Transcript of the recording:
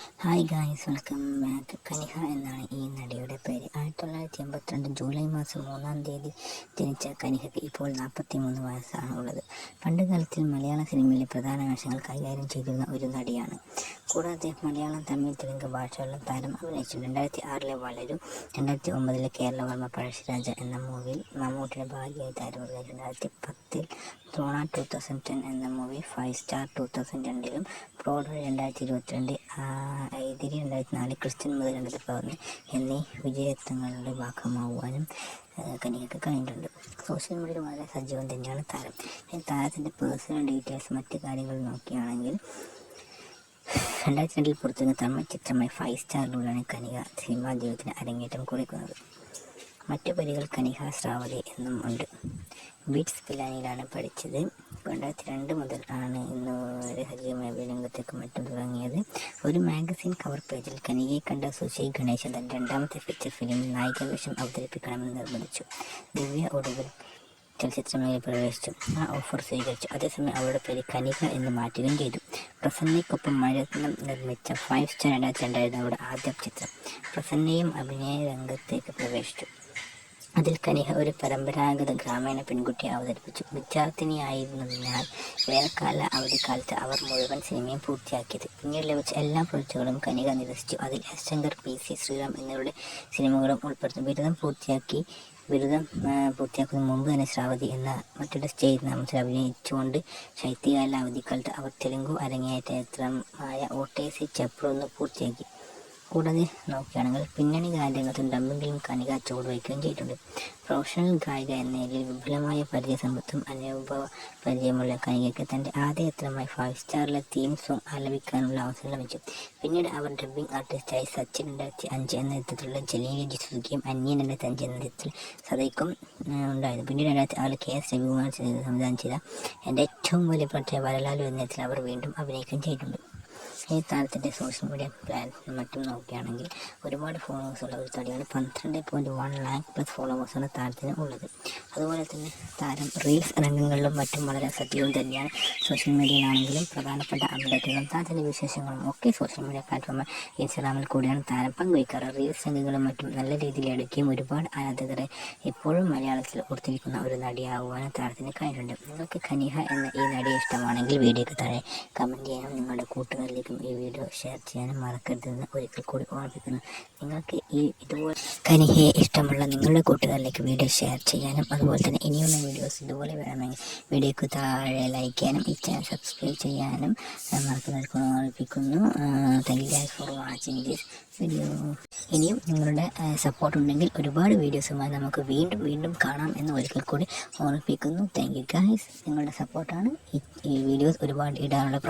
Hi guys, welcome back. Kaniha എന്നാണ് ഈ നടിയുടെ പേര്. 1982 ജൂലൈ മാസം 3-ാം തീയതി ജനിച്ച കനിഹയ്ക്ക് ഇപ്പോൾ 43 വയസ്സാണ് ഉള്ളത്. പണ്ട് കാലത്തിൽ മലയാള സിനിമയിലെ പ്രധാന വേഷങ്ങൾ കൈകാര്യം ചെയ്തിരുന്ന ഒരു നടിയാണ്. കൂടാതെ മലയാളം, തമിഴ്, തെലുങ്ക് ഭാഷകളിലും താരം അഭിനയിച്ചു. 2006 വളരും, 2009 കേരളവർമ്മ പഴശ്ശിരാജ എന്ന മൂവിയിൽ മമ്മൂട്ടിയുടെ ഭാര്യയായി താരം അഭിനയിച്ചു. 2010 ദ്രോണ, 2010 എന്ന മൂവി, 5 സ്റ്റാർ 2002, ബ്രോഡ്വേ 2022, എതിരി 2004, ക്രിസ്ത്യൻ മുതൽ 2011 എന്നീ വിജയത്വങ്ങളുടെ ഭാഗമാവാനും കനിഹയ്ക്ക് കഴിഞ്ഞിട്ടുണ്ട്. സോഷ്യൽ മീഡിയയിൽ വളരെ സജീവം തന്നെയാണ് താരം. താരത്തിൻ്റെ പേഴ്സണൽ ഡീറ്റെയിൽസ്, മറ്റു കാര്യങ്ങൾ നോക്കുകയാണെങ്കിൽ 2002 പുറത്തുവന്ന തമിഴ് ചിത്രമായ 5 സ്റ്റാറിലൂടെയാണ് കനിഹ സിനിമാ ജീവിതത്തിന് അരങ്ങേറ്റം കുറിക്കുന്നത്. മറ്റു പേരുകൾ കനിഹ ശ്രാവതി എന്നും ഉണ്ട്. ബീറ്റ്സ് പിലാനിയിലാണ് പഠിച്ചത്. 2002 മുതൽ ആണ് ഇന്ന് വരെ സജീവമായ രംഗത്തേക്ക് മറ്റും തുടങ്ങിയത്. ഒരു മാഗസിൻ കവർ പേജിൽ കനിഹയെ കണ്ട സുശി ഗണേശൻ തന്റെ രണ്ടാമത്തെ ഫീച്ചർ ഫിലിമിൽ നായികാവേഷം അവതരിപ്പിക്കണമെന്ന് നിർബന്ധിച്ചു. ദിവ്യ ഒടുവിൽ ചലച്ചിത്രമേഖലയിൽ പ്രവേശിച്ചു. ആ ഓഫർ സ്വീകരിച്ചു. അതേസമയം അവരുടെ പേര് കനിഹ എന്ന് മാറ്റുകയും ചെയ്തു. പ്രസന്നയ്ക്കൊപ്പം മണിരത്നം നിർമ്മിച്ച 5 സ്റ്റാർ 2002 അവരുടെ ആദ്യ ചിത്രം. പ്രസന്നയും അഭിനയ രംഗത്തേക്ക് പ്രവേശിച്ചു. അതിൽ കനിഹ ഒരു പരമ്പരാഗത ഗ്രാമീണ പെൺകുട്ടിയെ അവതരിപ്പിച്ചു. വിദ്യാർത്ഥിനിയായിരുന്നതിനാൽ വേനൽക്കാല അവധിക്കാലത്ത് അവർ മുഴുവൻ സിനിമയും പൂർത്തിയാക്കിയത്. പിന്നീട് ലഭിച്ച എല്ലാ പ്രൊജക്റ്റുകളും കനിഹ നിരസിച്ചു. അതിൽ എസ്. ശങ്കർ, PC ശ്രീറാം എന്നിവരുടെ സിനിമകളും ഉൾപ്പെടുന്നു. ബിരുദം പൂർത്തിയാക്കുന്നതിന് മുമ്പ് തന്നെ ശ്രാവതി എന്ന മറ്റൊരു സ്റ്റേജ് നാമത്തിൽ അഭിനയിച്ചുകൊണ്ട് ശൈത്യകാല അവധിക്കാലത്ത് അവർ തെലുങ്കു അരങ്ങേറ്റമായ ഓട്ടേസി ചപ്രൊന്ന് പൂർത്തിയാക്കി. കൂടാതെ നോക്കുകയാണെങ്കിൽ പിന്നണി ഗാനരംഗത്തും ഡബ്ബിംഗിലും കനിഹ ചുവടുവയ്ക്കുകയും ചെയ്തിട്ടുണ്ട്. പ്രൊഫഷണൽ ഗായിക എന്ന നിലയിൽ വിപുലമായ പരിചയസമ്പത്തും അനുഭവ പരിചയമുള്ള കനിഹയ്ക്ക് തൻ്റെ ആദ്യ ചിത്രമായ 5 സ്റ്റാറിലെ തീം സോങ് ആലപിക്കാനുള്ള അവസരം ലഭിച്ചു. പിന്നീട് അവർ ഡബ്ബിംഗ് ആർട്ടിസ്റ്റായി സച്ചിൻ 2005 എന്ന ചിത്രത്തിലുള്ള ജലീൽ സുസുക്കിയും അന്യൻ 2005 എന്ന ചിത്രത്തിൽ സദൈക്കും ഉണ്ടായിരുന്നു. പിന്നീട് 2006 KS രവികുമാർ സംവിധാനം ചെയ്ത എൻ്റെ ഏറ്റവും വലിയ പ്രൊജക്റ്റായ വരലാലു എന്ന ചിത്രത്തിൽ അവർ വീണ്ടും അഭിനയിക്കുകയും ചെയ്തിട്ടുണ്ട്. ഈ താരത്തിൻ്റെ സോഷ്യൽ മീഡിയ പ്ലാറ്റ്ഫോം മറ്റും നോക്കുകയാണെങ്കിൽ ഒരുപാട് ഫോളോവേഴ്സ് ഉള്ള ഒരു തടിയാണ്. 12.1 ലാക്ക് പ്ലസ് ഫോളോവേഴ്സാണ് താരത്തിന് ഉള്ളത്. അതുപോലെ തന്നെ താരം റീൽസ് രംഗങ്ങളിലും മറ്റും വളരെ സജീവം തന്നെയാണ്. സോഷ്യൽ മീഡിയയിലാണെങ്കിലും പ്രധാനപ്പെട്ട അപ്ഡേറ്റുകളും താരത്തിൻ്റെ വിശേഷങ്ങളും ഒക്കെ സോഷ്യൽ മീഡിയ പ്ലാറ്റ്ഫോം ഇൻസ്റ്റാഗ്രാമിൽ കൂടിയാണ് താരം പങ്കുവയ്ക്കാറ്. റീൽസ് രംഗങ്ങളും മറ്റും നല്ല രീതിയിൽ എടുക്കുകയും ഒരുപാട് ആരാധകരെ ഇപ്പോഴും മലയാളത്തിൽ ഓർത്തിരിക്കുന്ന ഒരു നടിയാകുവാനും താരത്തിന് കഴിഞ്ഞിട്ടുണ്ട്. നിങ്ങൾക്ക് കനിഹ എന്ന ഈ നടിയെ ഇഷ്ടമാണെങ്കിൽ വീഡിയോയ്ക്ക് താഴെ കമൻറ്റ് ചെയ്യാനും നിങ്ങളുടെ കൂട്ടുകാരിലേക്കും ഈ വീഡിയോ ഷെയർ ചെയ്യാനും മറക്കരുതെന്ന് ഒരിക്കൽ കൂടി ഓർമ്മിപ്പിക്കുന്നു. നിങ്ങൾക്ക് ഇതുപോലെ കനിഹയെ ഇഷ്ടമുള്ള നിങ്ങളുടെ കൂട്ടുകാരിലേക്ക് വീഡിയോ ഷെയർ ചെയ്യാനും അതുപോലെ തന്നെ ഇനിയുള്ള വീഡിയോസ് ഇതുപോലെ വേണമെങ്കിൽ വീഡിയോയ്ക്ക് താഴെ ലൈക്ക് ചെയ്യാനും ഈ ചാനൽ സബ്സ്ക്രൈബ് ചെയ്യാനും മറക്കുന്നവർക്ക് ഓർമ്മിപ്പിക്കുന്നു. Thank you guys for watching this video. ഇനിയും നിങ്ങളുടെ സപ്പോർട്ട് ഉണ്ടെങ്കിൽ ഒരുപാട് വീഡിയോസുമായി നമുക്ക് വീണ്ടും കാണാം എന്ന് ഒരിക്കൽ കൂടി ഓർമ്മിപ്പിക്കുന്നു. Thank you guys. നിങ്ങളുടെ സപ്പോർട്ടാണ് ഈ വീഡിയോസ് ഒരുപാട് ഇടാനുള്ള